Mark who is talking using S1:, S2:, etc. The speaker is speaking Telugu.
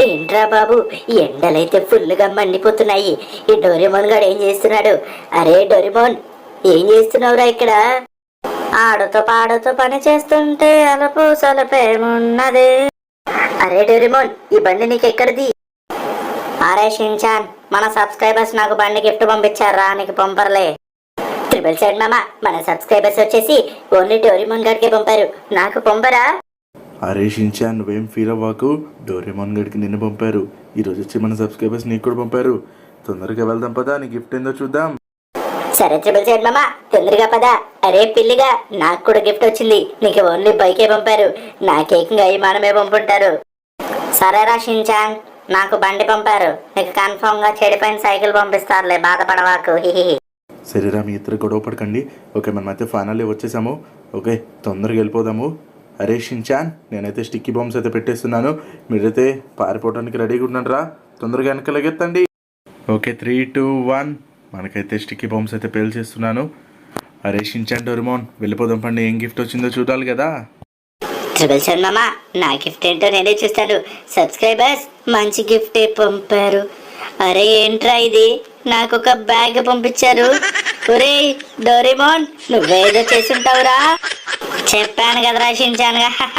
S1: ఏంట్రా బాబు, ఎండలైతే ఫుల్గా మండిపోతున్నాయి. ఈ డోరేమోన్ గాడు ఏం చేస్తున్నాడు? అరే డోరేమోన్, ఏం చేస్తున్నావురా ఇక్కడ? ఆడుతూ పాడుతూ పని చేస్తుంటే అలపు సలపేమున్నదే. అరే డోరేమోన్, ఈ బండి నీకెక్కడిది? అరే షిన్చాన్, మన సబ్స్క్రైబర్స్ నాకు బండి గిఫ్ట్ పంపించారా, నీకు పంపర్లే. ట్రిపుల్ సైడ్ మామ, మన సబ్స్క్రైబర్స్ వచ్చేసి ఓన్లీ డోరేమోన్ గారికి పంపారు, నాకు పంపరా?
S2: అరే షిన్చాన్, నువ్వేం ఫీల్ అవ్వకు. డోరేమోన్ గడికి నిన్ను పంపారు. ఈరోజు వచ్చి మన సబ్స్క్రైబర్స్ నీకు కూడా పంపారు. తొందరగా వెళ్దాం పదా, నీ గిఫ్ట్ ఏందో చూద్దాం.
S1: సరే ట్రిపుల్ సైడ్ మామ, తొందరగా పదా. అరే పిల్లిగా, నాకు కూడా గిఫ్ట్ వచ్చింది. నీకు ఓన్లీ బైకే పంపారు, నాకేకంగా విమానమే పంపుంటారు. సరేరా షిన్చాన్, నాకు బండి పంపారు, నీకు కన్ఫర్మ్ గా చెడిపోయిన సైకిల్ పంపిస్తారులే, బాధపడవాకు.
S2: సరేరా, మీ ఇద్దరు గొడవ పడకండి. ఓకే, మనమైతే ఫైనల్లీ వచ్చేసాము. ఓకే, తొందరగా వెళ్ళిపోదాము. అరే షిన్చాన్, నేనైతే స్టిక్కీ బాంబ్స్ అయితే పెట్టేస్తున్నాను. మీరైతే పారిపోవడానికి రెడీగా ఉన్నాను రా. తొందరగా వెనకలగెత్తండి. ఓకే, 3, 2, 1. మనకైతే స్టిక్కీ బాంబ్స్ అయితే పేల్చేస్తున్నాను. అరే షిన్చాన్, డోరేమోన్ వెళ్ళిపోదాం పండి. ఏం గిఫ్ట్ వచ్చిందో చూడాలి కదా.
S1: ట్రిపుల్ సెవెన్ మామ, నా గిఫ్ట్ ఏంటో నేనే చూస్తాను. సబ్స్క్రైబర్స్ మంచి గిఫ్టే పంపారు. అరే ఏంట్రా ఇది, నాకు ఒక బ్యాగ్ పంపించారు. ఒరే డోరేమోన్, నువ్వేదో చేసుంటావురా. చెప్పాను కదరా షిన్చాన్గా.